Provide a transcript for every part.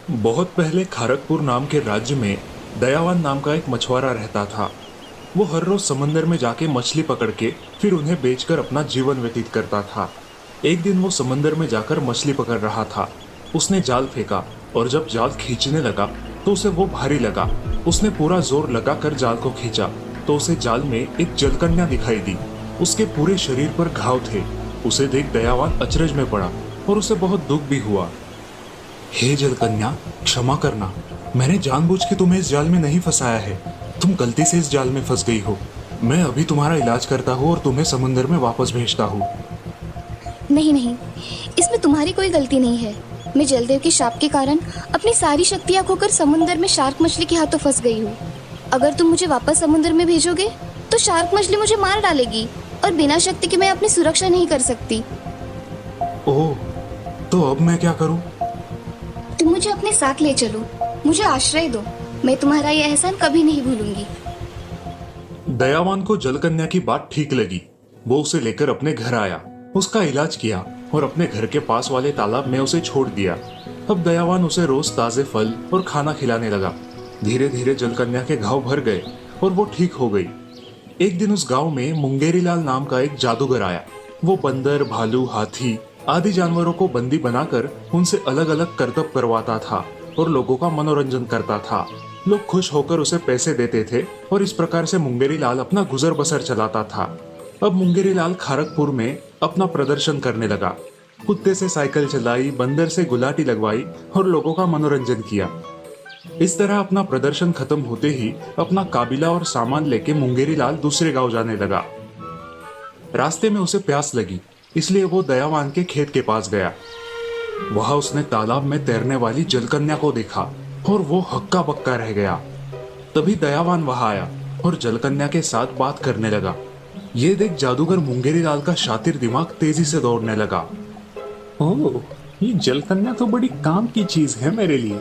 बहुत पहले खड़गपुर नाम के राज्य में दयावान नाम का एक मछुआरा रहता था। वो हर रोज समंदर में जाके मछली पकड़ के फिर उन्हें बेचकर अपना जीवन व्यतीत करता था। एक दिन वो समंदर में जाकर मछली पकड़ रहा था। उसने जाल फेंका और जब जाल खींचने लगा तो उसे वो भारी लगा। उसने पूरा जोर लगाकर जाल को खींचा तो उसे जाल में एक जलकन्या दिखाई दी। उसके पूरे शरीर पर घाव थे। उसे देख दयावान अचरज में पड़ा और उसे बहुत दुख भी हुआ। हे जलकन्या, क्षमा करना, मैंने जानबूझ के तुम्हें इस जाल में नहीं फंसाया है। तुम गलती से इस जाल में फंस गई हो। मैं अभी तुम्हारा इलाज करता हूँ और तुम्हें समुद्र में वापस भेजता हूँ। नहीं नहीं, इसमें तुम्हारी कोई गलती नहीं है। मैं जलदेव के शाप के कारण अपनी सारी शक्तियाँ खोकर समुद्र में शार्क मछली के हाथों फंस गई हूँ। अगर तुम मुझे वापस समुद्र में भेजोगे तो शार्क मछली मुझे मार डालेगी और बिना शक्ति के मैं अपनी सुरक्षा नहीं कर सकती। ओह, तो अब मैं क्या करूँ? तुम मुझे अपने साथ ले चलो, मुझे आश्रय दो। मैं तुम्हारा यह एहसान कभी नहीं भूलूंगी। दयावान को जलकन्या की बात ठीक लगी। वो उसे लेकर अपने घर आया, उसका इलाज किया और अपने घर के पास वाले तालाब में उसे छोड़ दिया। अब दयावान उसे रोज ताजे फल और खाना खिलाने लगा। धीरे धीरे जलकन्या के घाव भर गए और वो ठीक हो गई। एक दिन उस गांव में मुंगेरी लाल नाम का एक जादूगर आया। वो बंदर, भालू, हाथी आदि जानवरों को बंदी बनाकर उनसे अलग अलग करतब करवाता था और लोगों का मनोरंजन करता था। लोग खुश होकर उसे पैसे देते थे और इस प्रकार से मुंगेरी लाल अपना गुजर बसर चलाता था। अब मुंगेरी लाल खड़गपुर में अपना प्रदर्शन करने लगा। कुत्ते से साइकिल चलाई, बंदर से गुलाटी लगवाई और लोगों का मनोरंजन किया। इस तरह अपना प्रदर्शन खत्म होते ही अपना काबिला और सामान लेके मुंगेरी लाल दूसरे गांव जाने लगा। रास्ते में उसे प्यास लगी, इसलिए वो दयावान के खेत के पास गया। वहां उसने तालाब में तैरने वाली जलकन्या को देखा और वो हक्का बक्का रह गया। तभी दयावान वहां आया और जलकन्या के साथ बात करने लगा। ये देख जादूगर मुंगेरी लाल का शातिर दिमाग तेजी से दौड़ने लगा। ओह, ये जलकन्या तो बड़ी काम की चीज है मेरे लिए।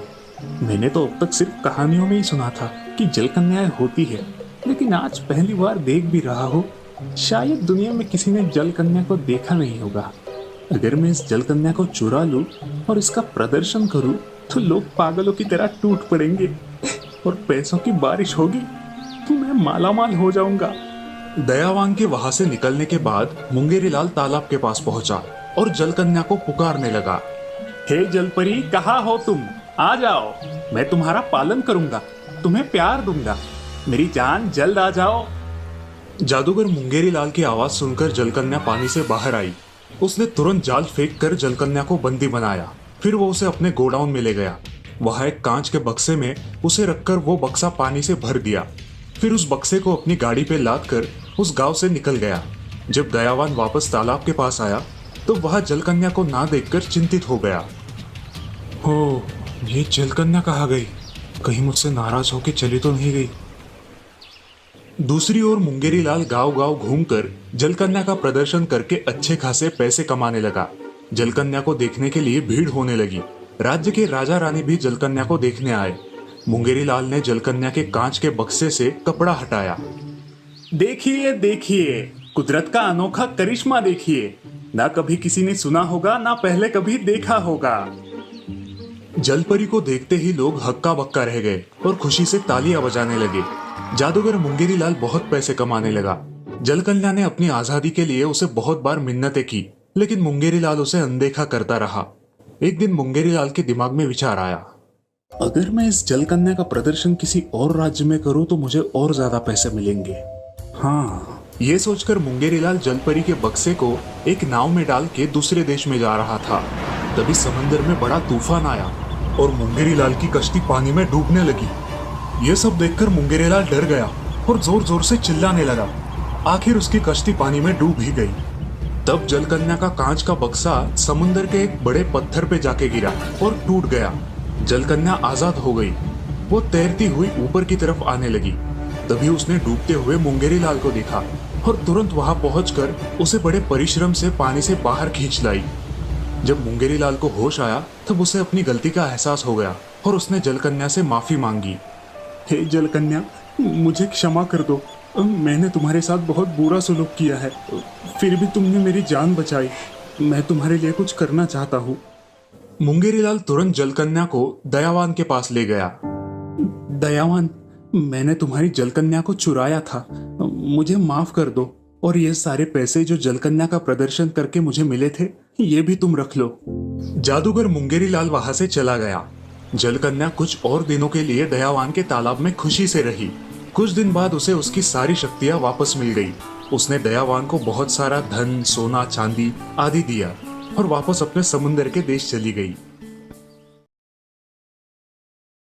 मैंने तो अब तक सिर्फ कहानियों में ही सुना था कि जलकन्याएं होती है, लेकिन आज पहली बार देख भी रहा हूँ। शायद दुनिया में किसी ने जलकन्या को देखा नहीं होगा। अगर मैं इस जलकन्या को चुरा लूं और इसका प्रदर्शन करूं तो लोग पागलों की तरह टूट पड़ेंगे और पैसों की बारिश होगी तो मैं मालामाल हो जाऊंगा। दयावान के वहां से निकलने के बाद मुंगेरी लाल तालाब के पास पहुंचा और जलकन्या को पुकारने लगा। हे जलपरी, कहाँ हो तुम? आ जाओ, मैं तुम्हारा पालन करूंगा, तुम्हें प्यार दूंगा। मेरी जान, जल्द आ जाओ। जादूगर मुंगेरी लाल की आवाज सुनकर जलकन्या पानी से बाहर आई। उसने तुरंत जाल फेंक कर जलकन्या को बंदी बनाया। फिर वो उसे अपने गोडाउन में ले गया। वहां एक कांच के बक्से में उसे रखकर वो बक्सा पानी से भर दिया। फिर उस बक्से को अपनी गाड़ी पे लाद कर उस गांव से निकल गया। जब दयावान वापस तालाब के पास आया तो वह जलकन्या को ना देखकर चिंतित हो गया। हो, ये जलकन्या कहाँ गई? कहीं मुझसे नाराज होकर चली तो नहीं गई? दूसरी ओर मुंगेरी लाल गांव गांव घूमकर जलकन्या का प्रदर्शन करके अच्छे खासे पैसे कमाने लगा। जलकन्या को देखने के लिए भीड़ होने लगी। राज्य के राजा रानी भी जलकन्या को देखने आए। मुंगेरी लाल ने जलकन्या के कांच के बक्से से कपड़ा हटाया। देखिए देखिए, कुदरत का अनोखा करिश्मा देखिए। ना कभी किसी ने सुना होगा, ना पहले कभी देखा होगा। जलपरी को देखते ही लोग हक्का बक्का रह गए और खुशी से तालियां बजाने लगे। जादूगर मुंगेरी लाल बहुत पैसे कमाने लगा। जलकन्या ने अपनी आजादी के लिए उसे बहुत बार मिन्नतें की, लेकिन मुंगेरी लाल उसे अनदेखा करता रहा। एक दिन मुंगेरी लाल के दिमाग में विचार आया, अगर मैं इस जलकन्या का प्रदर्शन किसी और राज्य में करूं तो मुझे और ज्यादा पैसे मिलेंगे। हाँ, ये सोचकर मुंगेरी लाल जलपरी के बक्से को एक नाव में डाल के दूसरे देश में जा रहा था। तभी समंदर में बड़ा तूफान आया और मुंगेरी लाल की कश्ती पानी में डूबने लगी। ये सब देखकर मुंगेरी लाल डर गया और जोर जोर से चिल्लाने लगा। आखिर उसकी कश्ती पानी में डूब ही गई। तब जलकन्या का कांच का बक्सा समुंदर के एक बड़े पत्थर पे जाके गिरा और टूट गया। जलकन्या आजाद हो गई। वो तैरती हुई ऊपर की तरफ आने लगी। तभी उसने डूबते हुए मुंगेरी लाल को देखा और तुरंत वहां पहुंचकर उसे बड़े परिश्रम से पानी से बाहर खींच लाई। जब मुंगेरी लाल को होश आया तब उसे अपनी गलती का एहसास हो गया और उसने जलकन्या से माफी मांगी। हे जलकन्या, मुझे क्षमा कर दो। मैंने तुम्हारे साथ बहुत बुरा सलूक किया है, फिर भी तुमने मेरी जान बचाई। मैं तुम्हारे लिए कुछ करना चाहता हूँ। मुंगेरीलाल तुरंत जलकन्या को दयावान के पास ले गया। दयावान, मैंने तुम्हारी जलकन्या को चुराया था, मुझे माफ कर दो। और ये सारे पैसे जो जलकन्या का प्रदर्शन करके मुझे मिले थे, ये भी तुम रख लो। जादूगर मुंगेरीलाल वहां से चला गया। जलकन्या कुछ और दिनों के लिए दयावान के तालाब में खुशी से रही। कुछ दिन बाद उसे उसकी सारी शक्तियां वापस मिल गई। उसने दयावान को बहुत सारा धन, सोना, चांदी आदि दिया और वापस अपने समुंदर के देश चली गई।